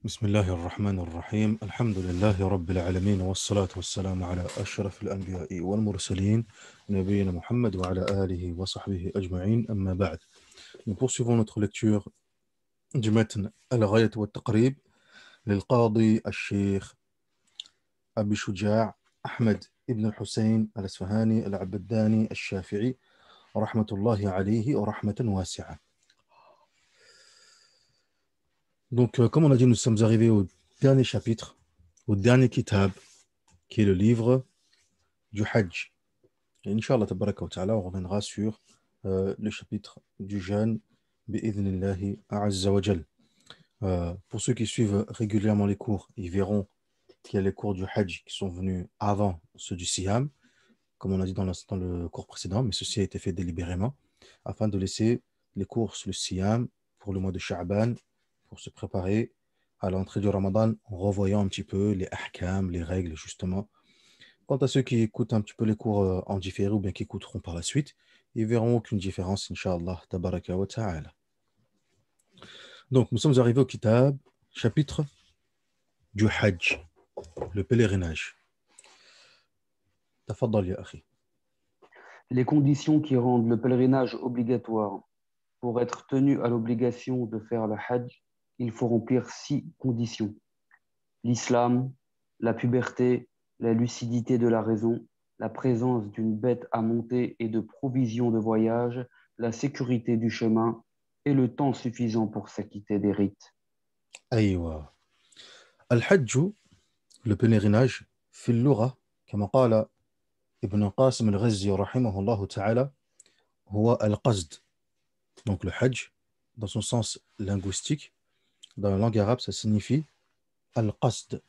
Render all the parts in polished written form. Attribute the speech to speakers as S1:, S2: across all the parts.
S1: بسم الله الرحمن الرحيم الحمد لله رب العالمين والصلاة والسلام على أشرف الأنبياء والمرسلين نبينا محمد وعلى آله وصحبه أجمعين أما بعد. Nous poursuivons notre lecture du matn Al-Ghayat wa Taqrib للقاضي الشيخ أبي شجاع أحمد ابن الحسين الأسفهاني العبداني الشافعي رحمة الله عليه ورحمة واسعة. Donc, comme on a dit, nous sommes arrivés au dernier chapitre, au dernier kitab, qui est le livre du Hajj. Et Inch'Allah, tabaraka wa ta'ala, on reviendra sur le chapitre du jeûne, bi'idhnillahi a'azza wa jal. Pour ceux qui suivent régulièrement les cours, ils verront qu'il y a les cours du Hajj qui sont venus avant ceux du Siyam, comme on a dit dans le cours précédent, mais ceci a été fait délibérément, afin de laisser les cours sur le Siyam pour le mois de Sha'ban, pour se préparer à l'entrée du Ramadan, en revoyant un petit peu les ahkam, les règles, justement. Quant à ceux qui écoutent un petit peu les cours en différé ou bien qui écouteront par la suite, ils verront aucune différence, Inch'Allah, tabaraka wa ta'ala. Donc, nous sommes arrivés au kitab, chapitre du Hajj, le pèlerinage. Tafaddal ya akhi.
S2: Les conditions qui rendent le pèlerinage obligatoire. Pour être tenu à l'obligation de faire le Hajj, il faut remplir 6 conditions. L'islam, la puberté, la lucidité de la raison, la présence d'une bête à monter et de provisions de voyage, la sécurité du chemin et le temps suffisant pour s'acquitter des rites.
S1: Aywa. Al-Hajj, le pèlerinage, في اللغة كما قال ابن قاسم الغزي رحمه الله تعالى هو القصد. Donc le Hajj, dans son sens linguistique, dans la langue arabe, ça signifie al-qasd,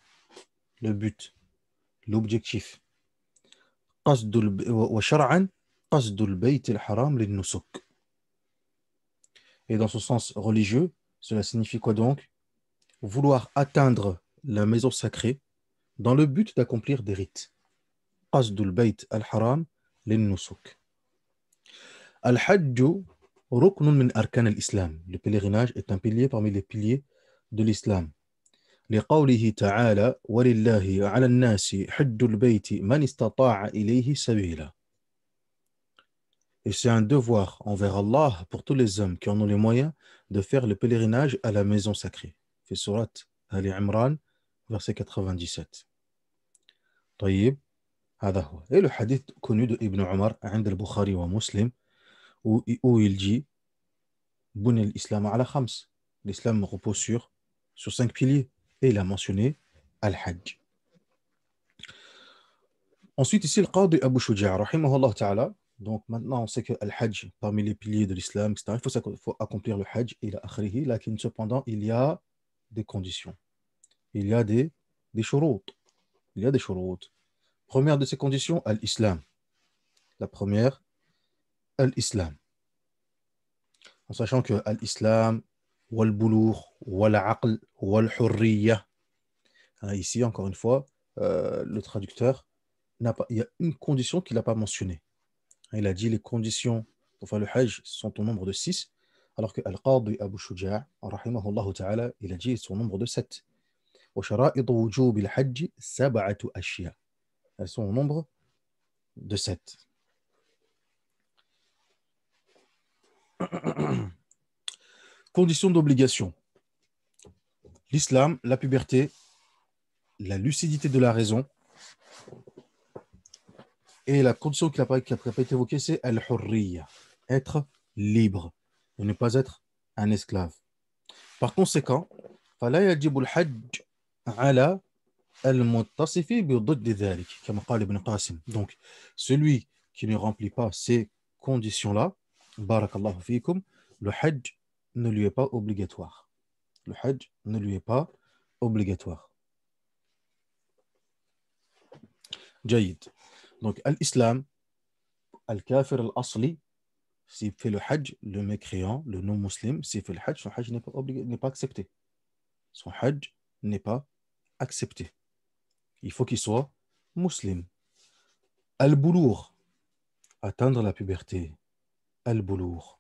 S1: le but, l'objectif. وشرعا قصد البيت الحرام للنسك. Et dans son sens religieux, cela signifie quoi donc? Vouloir atteindre la maison sacrée dans le but d'accomplir des rites. قصد البيت الحرام للنسك. الحج ركن من أركان الإسلام. Le pèlerinage est un pilier parmi les piliers de l'islam. لقوله تعالى ولله على الناس حج البيت من استطاع إليه سبيلا. Et c'est un devoir envers Allah pour tous les hommes qui en ont les moyens de faire le pèlerinage à la maison sacrée. Fait surat Ali Imran, verset 97. طيب هذا هو. Et le hadith connu de Ibn Omar عند البخاري ومسلم où il dit بني الإسلام على خمس. L'islam repose sur 5 piliers. Et il a mentionné Al-Hajj. Ensuite, ici, le Qadi Abu Shuja', rahimahullah ta'ala. Donc maintenant, on sait que Al-Hajj, parmi les piliers de l'islam, etc., il faut accomplir le Hajj, et akhrihi, lakin cependant, il y a des conditions. Il y a des shurut. Il y a des shurut. Première de ces conditions, Al-Islam. La première, Al-Islam. En sachant que Al-Islam, wal-bulugh, wal-aql, wal-hurriya. Ici, encore une fois, le traducteur, il y a une condition qu'il n'a pas mentionnée. Il a dit les conditions pour faire le Hajj sont au nombre de 6, alors que Al-Qadi Abu Shuja', rahimahullah ta'ala, il a dit son nombre de 7. وشرائط وجوب الحج 7 أشياء. Elles sont au nombre de 7. Conditions d'obligation. L'islam, la puberté, la lucidité de la raison, et la condition qui n'a pas été évoquée, c'est al-hurriya, être libre, et ne pas être un esclave. Par conséquent, فلا يجب الحج على المتصف بضد ذلك كما قال ابن قاسم. Donc, celui qui ne remplit pas ces conditions-là, barakallahu fikum, le hajj ne lui est pas obligatoire. Le hajj ne lui est pas obligatoire. جيد. Donc, al-Islam, al-kafir al-asli, s'il fait le hajj, le mécréant, le non-musulman, s'il fait le hajj, son hajj n'est pas accepté. Son hajj n'est pas accepté. Il faut qu'il soit musulman. Al-Boulour, atteindre la puberté. Al-Boulour.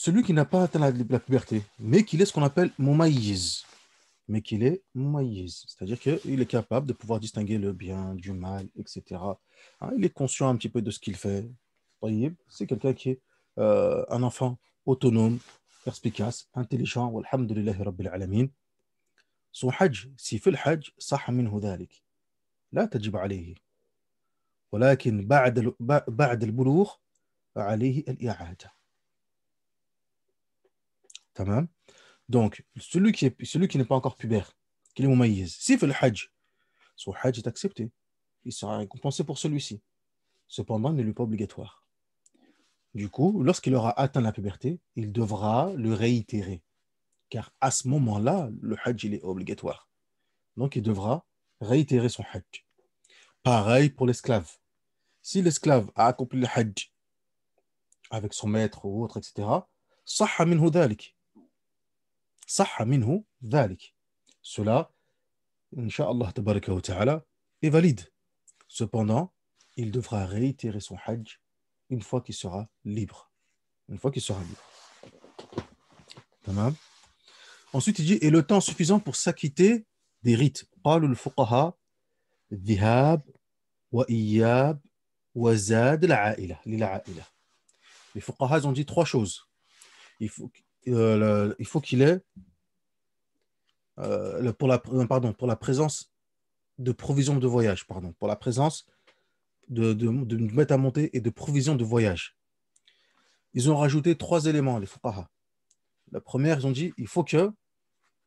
S1: celui qui n'a pas atteint la puberté, mais qu'il est ce qu'on appelle mumayyiz, mais qu'il est mumayyiz, c'est-à-dire qu'il est capable de pouvoir distinguer le bien du mal, etc. Hein, il est conscient un petit peu de ce qu'il fait. Taïb, c'est quelqu'un qui est un enfant autonome, perspicace, intelligent, walhamdulillahi rabbil alamin. Son hajj, s'il fait le hajj, صح منه ذلك. لا تجب عليه. ولكن بعد البلوغ عليه الإعادة. تمام. Donc, celui qui n'est pas encore pubère, qui est mumayyiz, s'il fait le hajj, son hajj est accepté. Il sera récompensé pour celui-ci. Cependant, il ne lui est pas obligatoire. Du coup, lorsqu'il aura atteint la puberté, il devra le réitérer. Car à ce moment-là, le hajj il est obligatoire. Donc, il devra réitérer son hajj. Pareil pour l'esclave. Si l'esclave a accompli le hajj avec son maître ou autre, etc., صح منه ذلك. صح منه ذلك. Cela, Inch'Allah tabaraka wa ta'ala, est valide. Cependant, il devra réitérer son hajj une fois qu'il sera libre. Une fois qu'il sera libre. Tamam. Ensuite, il dit, et le temps suffisant pour s'acquitter des rites. قالوا الفقهاء ذهاب وإياب وزاد العائلة للعائلة. Les fuqaha ont dit trois choses. Il faut qu'il ait pour la présence de provisions de voyage, pour la présence de mettre à monter et de provisions de voyage. Ils ont rajouté trois éléments, les fuqaha. La première, ils ont dit, il faut que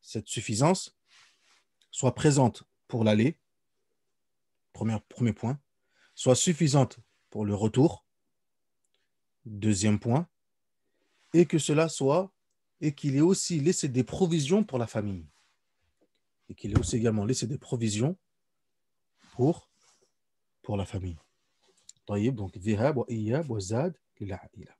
S1: cette suffisance soit présente pour l'aller, premier point, soit suffisante pour le retour, deuxième point, et que cela soit, et qu'il ait aussi laissé des provisions pour la famille. Et qu'il ait aussi également laissé des provisions pour la famille. طيب, donc, ذهاب وإياب وزاد للعائلة.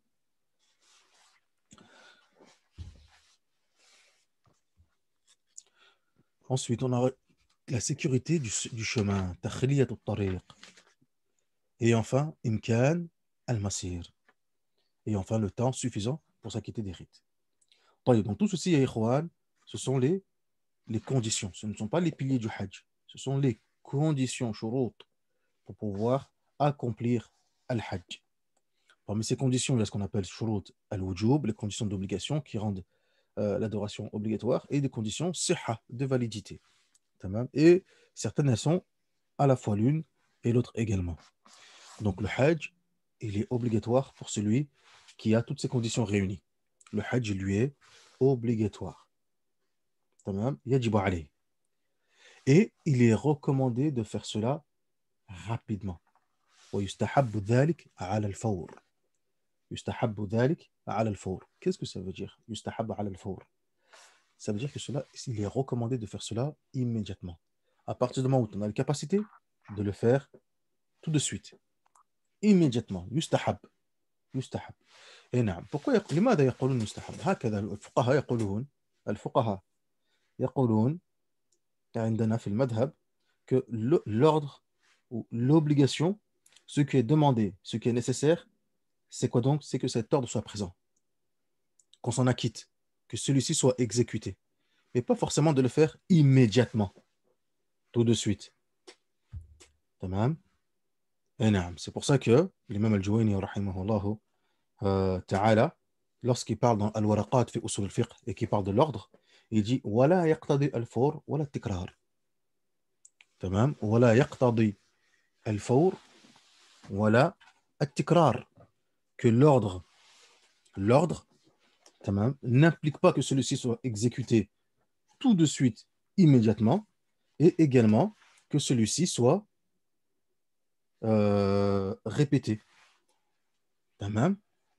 S1: Ensuite, on a la sécurité du chemin, تخلية الطريق. Et enfin, إمكان المسير. Et enfin, le temps suffisant pour s'acquitter des rites. Donc, tout ceci, ya ikhwan, ce sont les conditions. Ce ne sont pas les piliers du hajj. Ce sont les conditions, shurut, pour pouvoir accomplir al-hajj. Parmi ces conditions, il y a ce qu'on appelle shurut al-wujub, les conditions d'obligation qui rendent l'adoration obligatoire, et des conditions siha, de validité. Et certaines, elles sont à la fois l'une et l'autre également. Donc le hajj, il est obligatoire pour celui qui a toutes ces conditions réunies. Le hajj, lui, est obligatoire. Yajibu alayh. Et il est recommandé de faire cela rapidement. ويستحب ذلك على الفور. يستحب ذلك على الفور. Qu'est-ce que ça veut dire? يستحب على الفور. Ça veut dire que cela, il est recommandé de faire cela immédiatement. À partir du moment où on a la capacité de le faire tout de suite. Immédiatement. يستحب. يستحب. اي نعم. Pourquoi لماذا يقولون يستحب؟ هكذا الفقهاء يقولون عندنا في المذهب que l'ordre ou l'obligation, ce qui est demandé, ce qui est nécessaire, c'est quoi donc? C'est que cet ordre soit présent, qu'on s'en acquitte, que celui-ci soit exécuté, mais pas forcément de le faire immédiatement, tout de suite. Tamam. C'est pour ça que l'imam al-Juwayni rahimahullah ta'ala, lorsqu'il parle dans al-waraqat fi usul al-fiqh et qu'il parle de l'ordre, il dit wala yaqtadi al-fawr wala al-tikrar. Tamam. Wala yaqtadi al-fawr wala al-tikrar. Que l'ordre n'implique pas que celui-ci soit exécuté tout de suite, immédiatement, et également que celui-ci soit répété.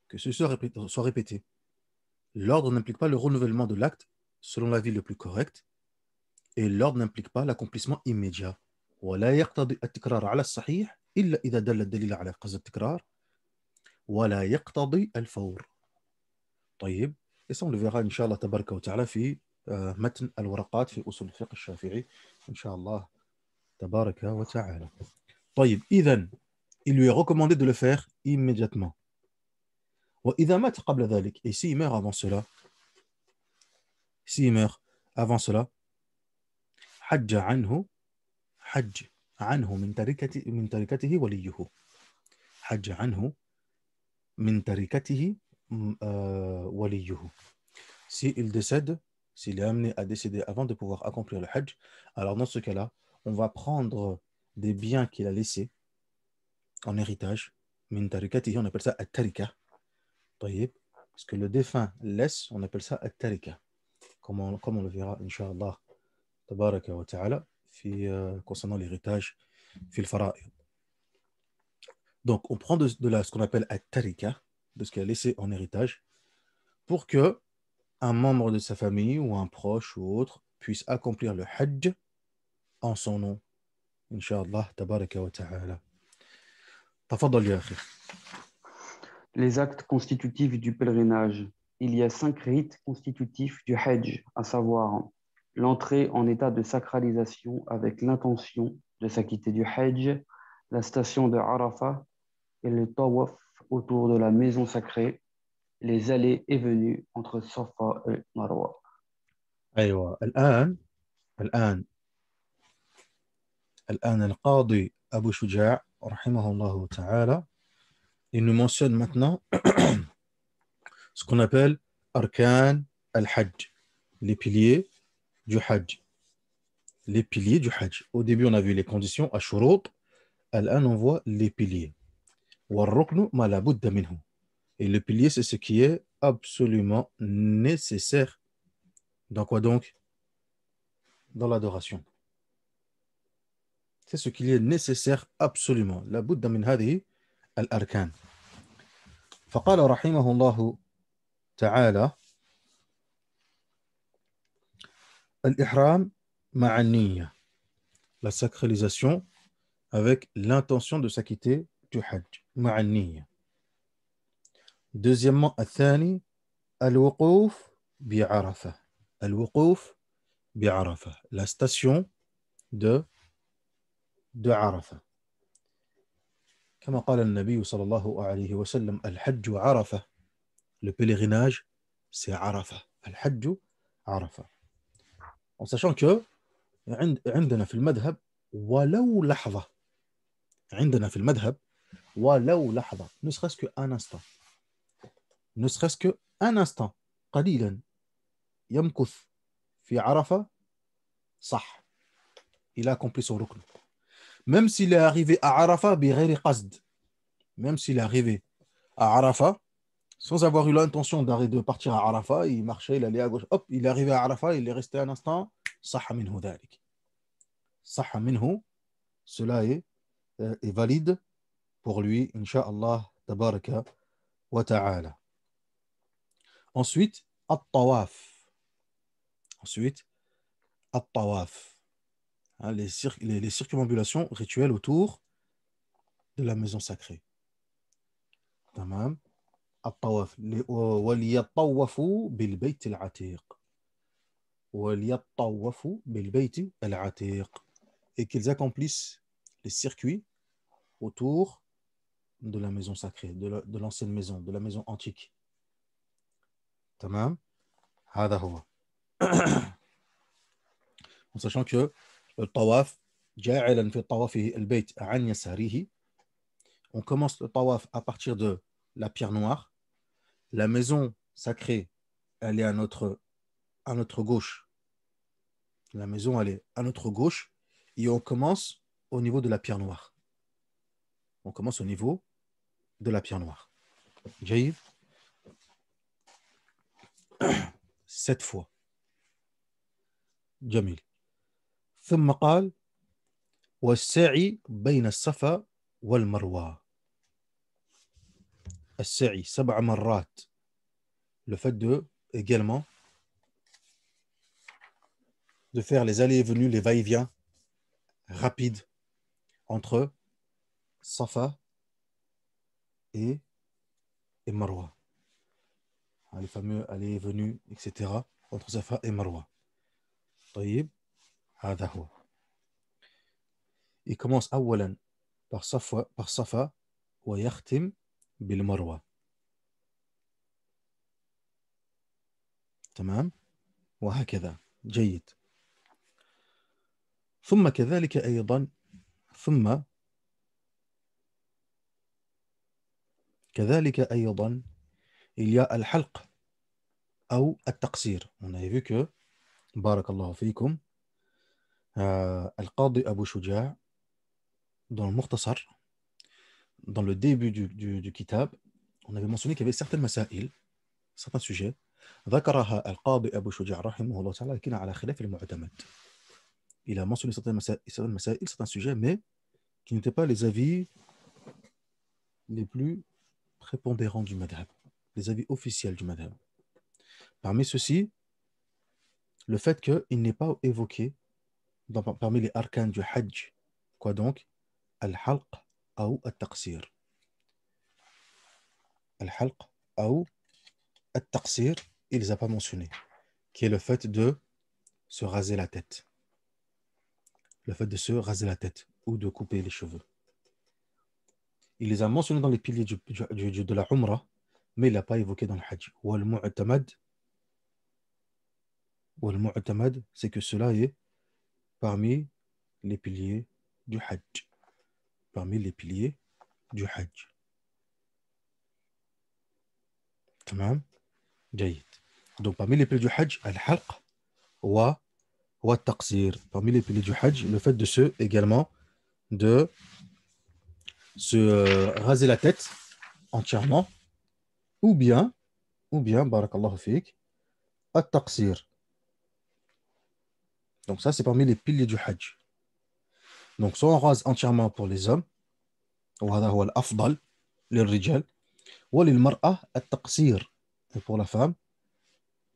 S1: Que celui-ci soit répété. L'ordre n'implique pas le renouvellement de l'acte selon l'avis le plus correct, et l'ordre n'implique pas l'accomplissement immédiat. ولا يقتضي التكرار على الصحيح إلا إذا دل الدليل على قصد التكرار ولا يقتضي الفور. طيب. Et ça, on le verra, Inch'Allah, tabaraka wa ta'ala, fi matn al-waraqat fi usul al-fiqh al-shafi'i, Inch'Allah, tabaraka wa ta'ala. طيب. إذن, il lui est recommandé de le faire immédiatement. وإذا مات قبل ذلك, et s'il meurt avant cela, s'il meurt avant cela, حج عنه حج عنه من تركته وليه, حج عنه من تركته وليه. S'il décède, s'il est amené à décéder avant de pouvoir accomplir le hajj, alors dans ce cas-là, on va prendre des biens qu'il a laissés en héritage. Min tarikatihi, on appelle ça at-tarika. Ce que le défunt laisse, on appelle ça at-tarika. Comme on le verra, Inch'Allah, tabaraka wa ta'ala, concernant l'héritage, fil fara'id. Donc, on prend de là ce qu'on appelle at-tarika, de ce qu'il a laissé en héritage, pour que un membre de sa famille ou un proche ou autre puisse accomplir le hajj en son nom. Inch'Allah, tabaraka wa ta'ala. Tafadal ya akhi.
S2: Les actes constitutifs du pèlerinage. Il y a 5 rites constitutifs du Hajj, à savoir l'entrée en état de sacralisation avec l'intention de s'acquitter du Hajj, la station de Arafat et le tawaf autour de la maison sacrée, les allées et venues entre Safa et Marwa.
S1: أيوة الآن القاضي أبو شجاع رحمه الله تعالى, il nous mentionne maintenant ce qu'on appelle Arkan al-Hajj, les piliers du Hajj. Les piliers du Hajj. Au début, on a vu les conditions, Ashurut. Al-an, on voit les piliers. Warruknu ma la budda minhu. Et le pilier, c'est ce qui est absolument nécessaire. Dans quoi donc? Dans l'adoration. C'est ce qui est nécessaire absolument. La budda min hadihi al-arkan. فقال رحمه الله تعالى الإحرام مع النية, la sacralisation avec l'intention de s'acquitter du Hajj, مع النية. Deuxièmement, الثاني الوقوف بعرفة, الوقوف بعرفة, la station de عرفة. كما قال النبي صلى الله عليه وسلم الحج عرفة, le pèlerinage c'est عرفة, الحج عرفة. En sachant que عندنا في المذهب ولو لحظة, عندنا في المذهب ولو لحظة, ne serait-ce qu'un instant, ne serait-ce qu'un instant, قليلا يمكث في عرفة, صح, il a accompli son rukn. Même s'il est arrivé à Arafat بغير قصد, même s'il est arrivé à Arafat sans avoir eu l'intention de partir à Arafat, il marchait, il allait à gauche, hop, il est arrivé à Arafat, il est resté un instant, صح منه ذلك, صح منه, cela est valide pour lui, Inch'Allah, tabaraka wa ta'ala. Ensuite, at-tawaf. Ensuite, at-tawaf. Les circumambulations rituelles autour de la maison sacrée. Tamam. At-tawaf. وَلْيَطَّوَّفُوا بِالْبَيْتِ الْعَتِيقِ. وَلْيَطَّوَّفُوا بِالْبَيْتِ الْعَتِيقِ. Et qu'ils accomplissent les circuits autour de la maison sacrée, de l'ancienne maison, de la maison antique. Tamam. هذا هو. En sachant que le tawaf, جاعلا في طوافه البيت عن يساره, on commence le tawaf à partir de la pierre noire. La maison sacrée, elle est à notre gauche. La maison, elle est à notre gauche. Et on commence au niveau de la pierre noire. On commence au niveau de la pierre noire. Jaïd. 7 fois. Jamil. ثم قال والسعي بين الصفا والمروة. السعي 7 مرات. Le fait de, également, de faire les allées et venues, les va-et-vient rapides entre Safa et Marwa. Les fameux allées et venues, etc. entre Safa et Marwa. طيب هذا هو. Il commence أولا par Safa ويختم بالمروة. تمام وهكذا جيد ثم كذلك أيضا ثم كذلك أيضا il y a الحلق أو التقصير. On avait vu que بارك الله فيكم القاضي أبو شجاع dans le مختصر dans le début du kitab on avait mentionné qu'il y avait certaines masail certains sujets ذكرها القاضي أبو شجاع رحمه الله تعالى لكن على خلاف المعتمد. Il a mentionné certaines masail, certains sujets mais qui n'étaient pas les avis les plus prépondérants du madhab, les avis officiels du madhab. Parmi ceux-ci, le fait qu'il n'est pas évoqué parmi les arcanes du hajj, quoi donc al-halq ou al-taqsir. Al-halq ou al-taqsir, il ne les a pas mentionnés, qui est le fait de se raser la tête. Le fait de se raser la tête ou de couper les cheveux. Il les a mentionnés dans les piliers de la Umrah, mais il ne l'a pas évoqué dans le hajj. Wal-mu'tamad, c'est que cela est parmi les piliers du hajj. Parmi les piliers du hajj. Tamam. Jayyid. Donc parmi les piliers du hajj, al-halq wa taqsir. Parmi les piliers du hajj, le fait de se raser la tête entièrement, ou bien, barakallahu fik, at-taqsir. Donc ça, c'est parmi les piliers du hajj. Donc soit on rase entièrement pour les hommes, وهذا هو الأفضل للرجال, وللمرأة التقصير. Et pour la femme,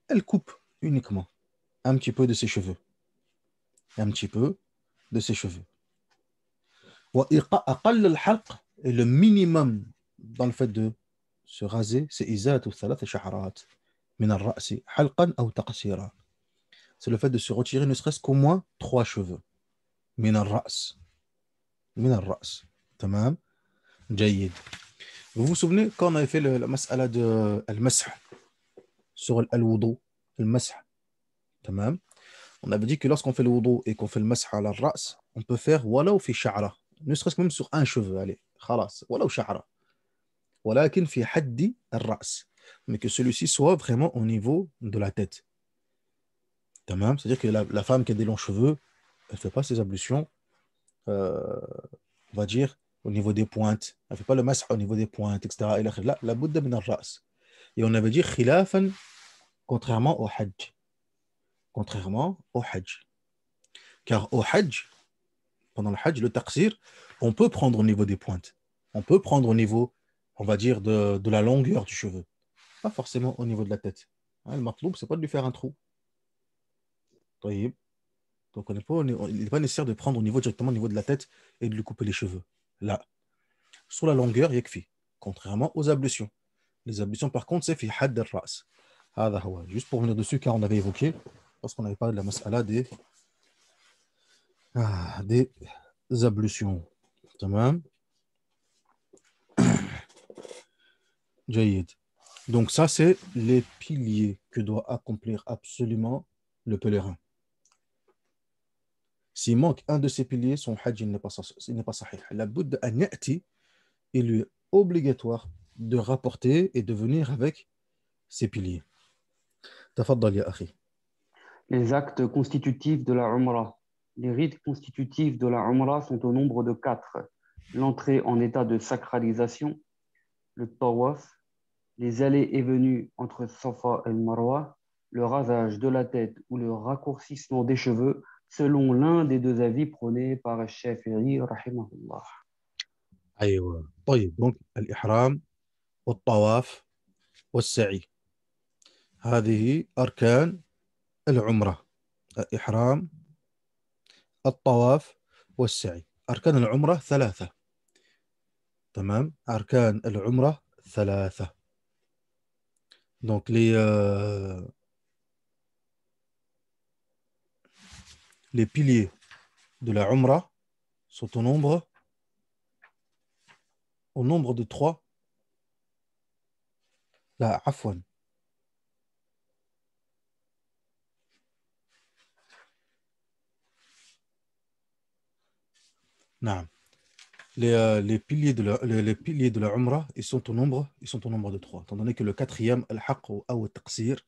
S1: elle coupe uniquement un petit peu de ses cheveux. Un petit peu de ses cheveux. وأقل الحلق, et le minimum dans le fait de se raser, c'est إزالة ثلاث شعرات من الرأس حلقا أو تقصيرا. C'est le fait de se retirer ne serait-ce qu'au moins 3 cheveux. من الرأس. من الرأس. تمام. جيد. Vous vous souvenez quand on avait fait la mas'ala de al-masah sur al-wudu, al-masah. تمام. On avait dit que lorsqu'on fait le wudu et qu'on fait le masah à la ras, on peut faire walaw fi sha'ra, ne serait-ce que même sur un cheveu, allez, khalas, walaw sha'ra. Walakin fi haddi al-ras, mais que celui-ci soit vraiment au niveau de la tête. Tamam, c'est-à-dire que la femme qui a des longs cheveux, elle ne fait pas ses ablutions, on va dire, au niveau des pointes. Elle ne fait pas le masah au niveau des pointes, etc. Là, la budda min al-ras. Et on avait dit khilafan, contrairement au hajj. Contrairement au hajj. Car au hajj, pendant le hajj, le taqsir, on peut prendre au niveau des pointes. On peut prendre au niveau, on va dire, de la longueur du cheveu. Pas forcément au niveau de la tête. Le matloub, c'est pas de lui faire un trou. Donc, il n'est pas nécessaire de prendre directement au niveau de la tête et de lui couper les cheveux. Là, sur la longueur, yakfi. Contrairement aux ablutions. Les ablutions, par contre, c'est fi hadd al-ras. Juste pour venir dessus, car on avait évoqué, parce qu'on avait parlé de la mas'ala des ablutions. Tamam. Jayyid. Donc ça, c'est les piliers que doit accomplir absolument le pèlerin. S'il manque un de ces piliers, son hajj n'est pas sahih. La budda an ya'ti, il lui est obligatoire de rapporter et de venir avec ces piliers. Tafaddal ya akhi.
S2: Les actes constitutifs de la Umrah. Les rites constitutifs de la Umrah sont au nombre de 4. L'entrée en état de sacralisation, le tawaf, les allées et venues entre Safa et Marwa, le rasage de la tête ou le raccourcissement des cheveux, selon l'un des deux avis prônés par Shafi'i rahimahullah.
S1: Aïwa. طيب. Donc, الإحرام والطواف والسعي. هذه أركان العمرة. الإحرام الطواف والسعي. أركان العمرة 3. تمام. أركان العمرة 3. Donc les piliers de la Umrah sont au nombre de 3. Là, afwan. Non. Les piliers les piliers de la Umrah, ils sont au nombre de trois. Étant donné que le quatrième, al-haqq ou al-taqsir,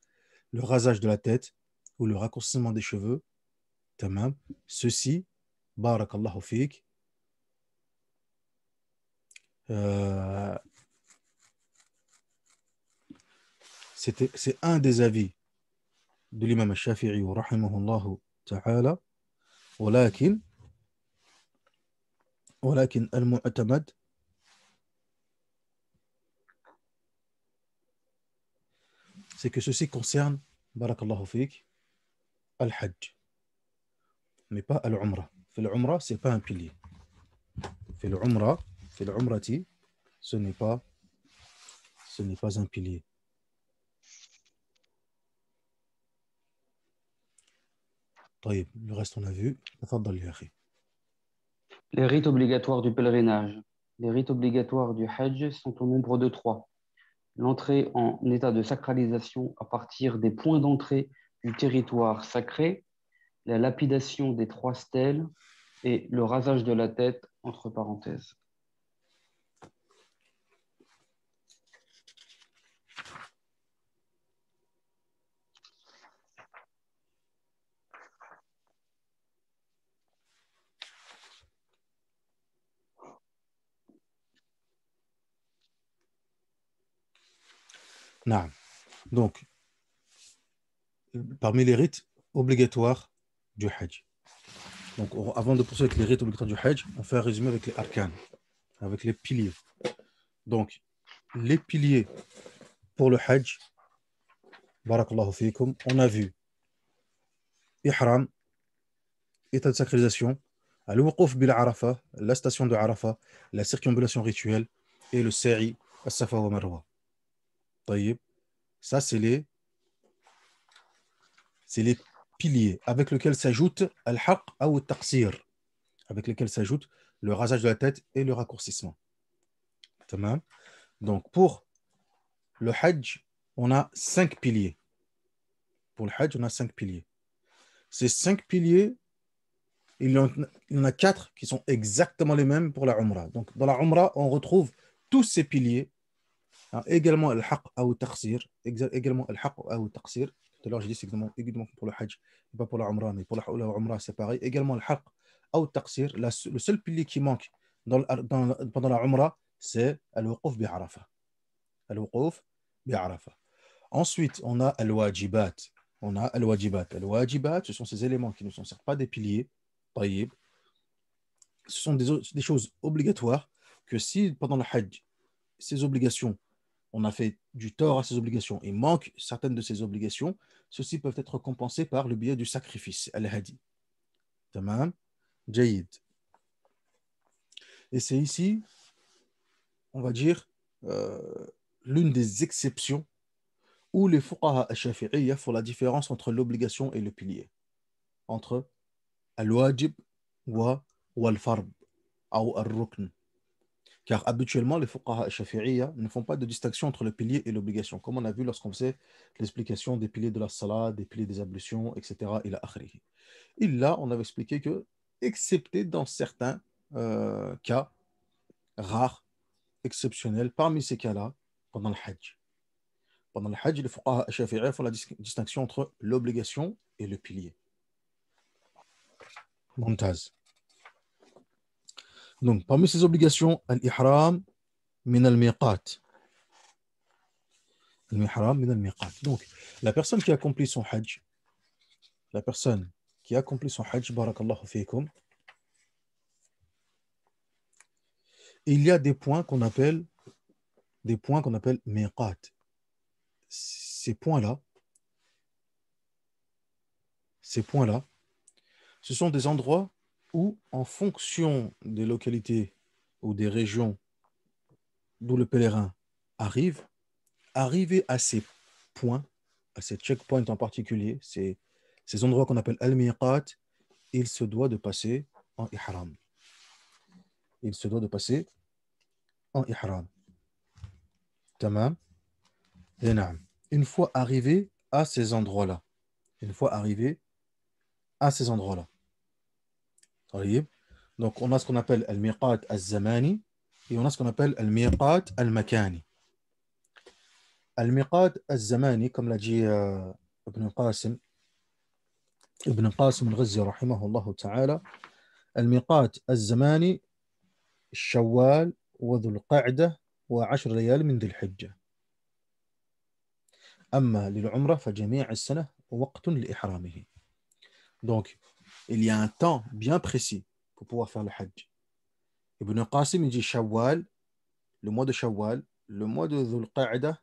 S1: le rasage de la tête ou le raccourcissement des cheveux, tamam, ceci, barakallahu fik, euh, c'est un des avis de l'imam al-Shafi'i, rahimahullahu ta'ala, ولكن ولكن المعتمد c'est que ceci concerne, barakallahu fik, al-hajj, mais pas al-umrah. Al-umrah, c'est pas un pilier. Al-umrah, al-umrati, ce n'est pas, ce n'est pas un pilier. طيب, le reste on a vu. تفضل يا أخي.
S2: Les rites obligatoires du pèlerinage. Les rites obligatoires du Hajj sont au nombre de trois. L'entrée en état de sacralisation à partir des points d'entrée du territoire sacré, la lapidation des trois stèles et le rasage de la tête, entre parenthèses.
S1: Non. Donc, parmi les rites obligatoires du Hajj. Donc, avant de poursuivre avec les rites obligatoires du Hajj, on fait un résumé avec les arcanes, avec les piliers. Donc, les piliers pour le Hajj, barakallahu fikum, on a vu Ihram, état de sacralisation, al-wuquf bil Arafah, la station de Arafah, la circumambulation rituelle et le Sa'i, as-Safa wa Marwa. طيب. Ça, c'est les piliers avec lesquels s'ajoute al-haqq ou al-taqsir, avec lesquels s'ajoute le rasage de la tête et le raccourcissement. Tamam. Donc, pour le Hajj, on a 5 piliers. Pour le Hajj, on a 5 piliers. Ces 5 piliers, il y en a 4 qui sont exactement les mêmes pour la Umrah. Donc, dans la Umrah, on retrouve tous ces piliers, hein, également al-haqq ou al-taqsir, également al-haqq ou al-taqsir. Tout à l'heure, j'ai dit c'est également pour le Hajj, pas pour la Umrah, mais pour la Umrah, c'est pareil. Également al-haqq ou al-taqsir. Le seul pilier qui manque pendant la Umrah, c'est al-wuquf bi Arafah. Al-wuquf bi Arafah. Ensuite, on a al-wajibat. On a al-wajibat. Al-wajibat, ce sont ces éléments qui ne sont certes pas des piliers. Taïb. Ce sont des choses obligatoires que si pendant le Hajj, ces obligations, on a fait du tort à ces obligations, il manque certaines de ces obligations, ceux-ci peuvent être compensés par le biais du sacrifice, al-hadi. Tamam, Jayid. Et c'est ici, on va dire, l'une des exceptions où les fuqaha al-shafi'iyya font la différence entre l'obligation et le pilier, entre al-wajib wa al-fard ou al-rukn. Car habituellement, les fuqaha al-shafi'iyya ne font pas de distinction entre le pilier et l'obligation, comme on a vu lorsqu'on faisait l'explication des piliers de la salat, des piliers des ablutions, etc. Et là, on avait expliqué que, excepté dans certains cas rares, exceptionnels, parmi ces cas-là, pendant le Hajj. Pendant le Hajj, les fuqaha al-shafi'iyya font la distinction entre l'obligation et le pilier. Montaz. Donc, parmi ces obligations, al-ihram min al-miqat. Al-ihram min al-miqat. Donc, la personne qui accomplit son Hajj, la personne qui accomplit son Hajj, barakallahu fikum, il y a des points qu'on appelle miqat. Ces points-là, ce sont des endroits où, en fonction des localités ou des régions d'où le pèlerin arriver à ces points, à ces checkpoints en particulier, ces endroits qu'on appelle al-miqat, il se doit de passer en ihram. Il se doit de passer en ihram. Tamam. Et naam. Une fois arrivé à ces endroits-là, Donc, on a ce qu'on appelle al-miqat al-zamani et on a ce qu'on appelle al-miqat al-makani. Al-miqat al-zamani, comme l'a dit Ibn Qasim al-Ghazi, rahimahullah ta'ala, al-miqat al-zamani, Shawwal wa dhul qa'dah wa 10 layal min dhil hijjah. أما للعمرة فجميع السنة وقت لإحرامه. Donc, il y a un temps bien précis pour pouvoir faire le Hajj. Ibn Qasim il dit Shawwal, le mois de Shawwal, le mois de Dhul Qa'dah,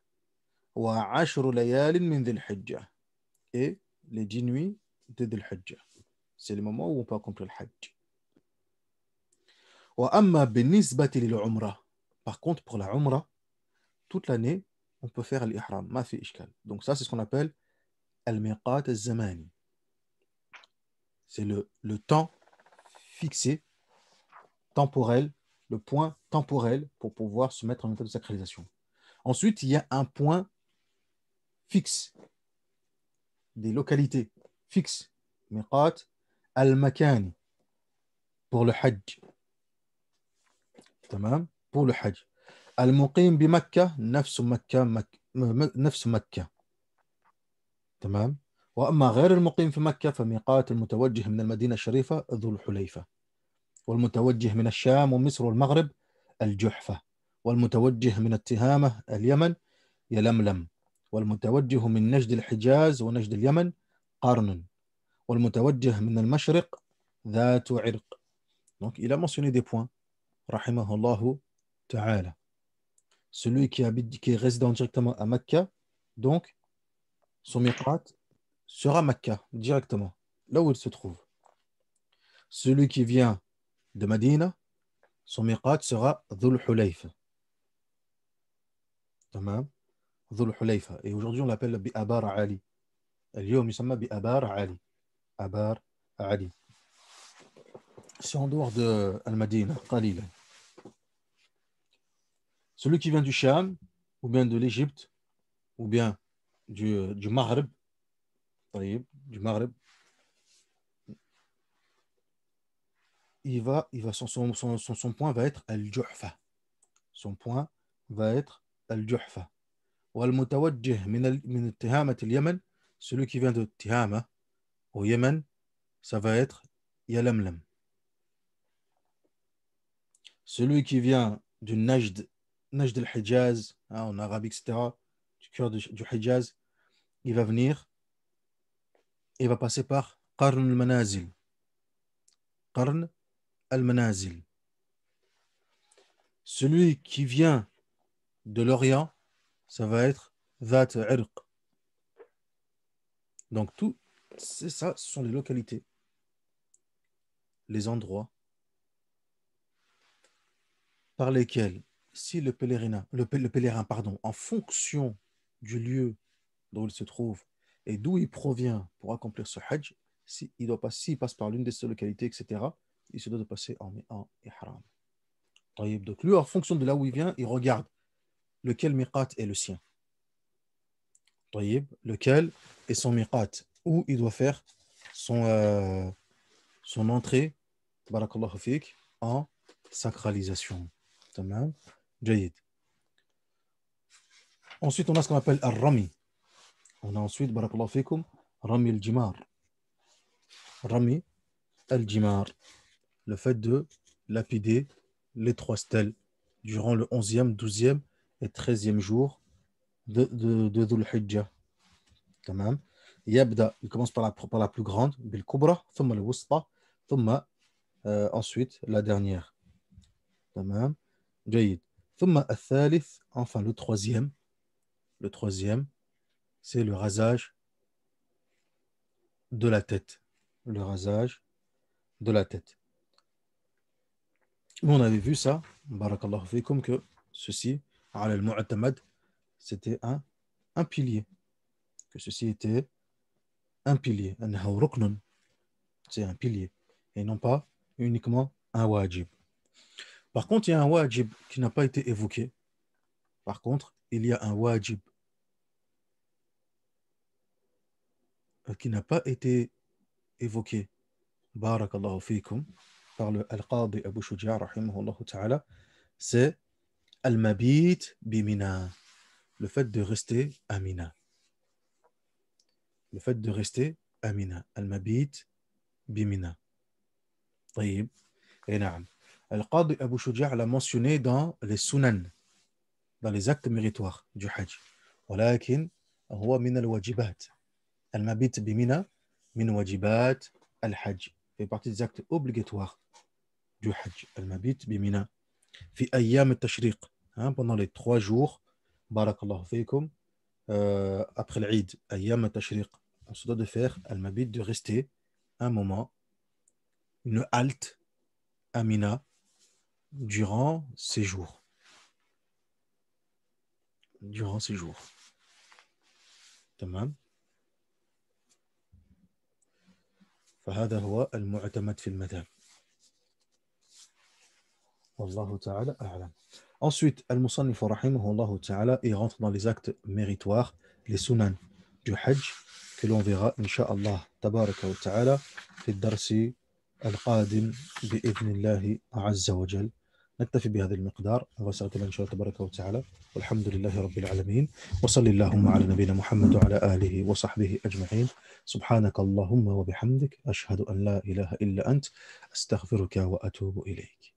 S1: wa 10 layal min Dhul Hijjah, et les 10 nuits de Dhul Hijjah. C'est le moment où on peut accomplir le Hajj. Wa amma binisbati lil umrah. Par contre, pour la Umrah, toute l'année, on peut faire l'Ihram. Ma fi ishkal. Donc ça, c'est ce qu'on appelle al-miqat al-zamani. C'est le temps fixé, temporel, le point temporel pour pouvoir se mettre en état de sacralisation. Ensuite, il y a un point fixe, des localités fixes, miqat al-makani, pour le hajj. Tamam, pour le hajj. Al-muqim bi Makkah, nafsu Makkah. تمام. وأما غير المقيم في مكة فميقات المتوجه من المدينة الشريفة ذو الحليفة، والمتوجه من الشام ومصر والمغرب الجحفة، والمتوجه من التهامة اليمن يلملم، والمتوجه من نجد الحجاز ونجد اليمن قرن، والمتوجه من المشرق ذات عرق. Donc il a mentionné des points, rahimahullah ta'ala. Celui qui habite, qui est résident directement à Mecca, donc son miqat sera Mecca directement, là où il se trouve. Celui qui vient de Medina, son miqat sera Dhul Hulayfa. Tamam. Dhul Hulayfa. Et aujourd'hui, on l'appelle Bi'abar Ali. اليوم يسمى بأبار علي. أبار علي. C'est en dehors de Al-Madina, Qalila. Celui qui vient du Sham, ou bien de l'Égypte, ou bien du Maghreb, du Maghreb, son point va être Al-Juhfa. Son point va être Al-Juhfa. والمتوجه من التهامة اليمن, celui qui vient de Tihama au Yémen, ça va être Yalamlam. Celui qui vient du Najd, Najd al-Hijaz, en arabe, etc., du cœur du Hijaz, il va venir et il va passer par Qarn al-Manazil. Qarn al-Manazil. Celui qui vient de l'Orient, ça va être Dhat Irq. Donc tout, c'est ça, ce sont les localités, les endroits par lesquels, si le pèlerin, pardon, en fonction du lieu dont il se trouve et d'où il provient pour accomplir ce hajj, s'il passe par l'une de ces localités, etc., il se doit de passer en ihram. Donc lui, en fonction de là où il vient, il regarde lequel miqat est le sien. Lequel est son miqat, où il doit faire son entrée, barakallahu fik, en sacralisation. Tamam. Jayid. Ensuite, on a ce qu'on appelle al-rami. On a ensuite, barakallahu fikum, rami al-jimar. Rami al-jimar. Le fait de lapider les 3 stèles durant le 11e, 12e et 13e jour de Dhul Hijjah. Tamam. Yabda, il commence par la plus grande, bil kubra, thumma al-wusta, thumma ensuite la dernière. Tamam. Jayid. Thumma al-thalith, enfin le troisième, c'est le rasage de la tête. Le rasage de la tête. Nous, on avait vu ça, barakallahu fikum, que ceci, ala al-mu'tamad, c'était un pilier. Que ceci était un pilier. C'est un pilier. Et non pas uniquement un wajib. Par contre, il y a un wajib qui n'a pas été évoqué. Par contre, il y a un wajib qui n'a pas été évoqué. Barakallahu fikum. par le Al-Qadi Abu Shuja', rahimahullah ta'ala, c'est Al-Mabit Bimina, le fait de rester à Mina. Le fait de rester à Mina. Al-Mabit Bimina. طيب. Et naam. Al-Qadi Abu Shuja' l'a mentionné dans les sunan, dans les actes méritoires du Hajj. ولكن هو من الواجبات. المبيت بمنى من واجبات الحج. fait partie des actes obligatoires du Hajj. المبيت بمنى في أيام التشريق. Pendant les 3 jours, barakallahu fikum, après l'Eid, أيام التشريق, on se doit de faire المبيت, de rester un moment, une halte à Mina durant ces jours. Durant ces jours. تمام. فهذا هو المعتمد في المذهب. والله تعالى أعلم. Ensuite, Al-Musannif rahimahullah ta'ala, il rentre dans les actes méritoires, les sunan du Hajj, que l'on verra, Inch'Allah, tabaraka wa ta'ala, في الدرس القادم بإذن الله عز وجل. نكتفي بهذا المقدار. وسألت الله إن شاء الله تبارك وتعالى. والحمد لله رب العالمين. وصلى اللهم على نبينا محمد وعلى آله وصحبه أجمعين. سبحانك اللهم وبحمدك أشهد أن لا إله إلا أنت أستغفرك وأتوب إليك.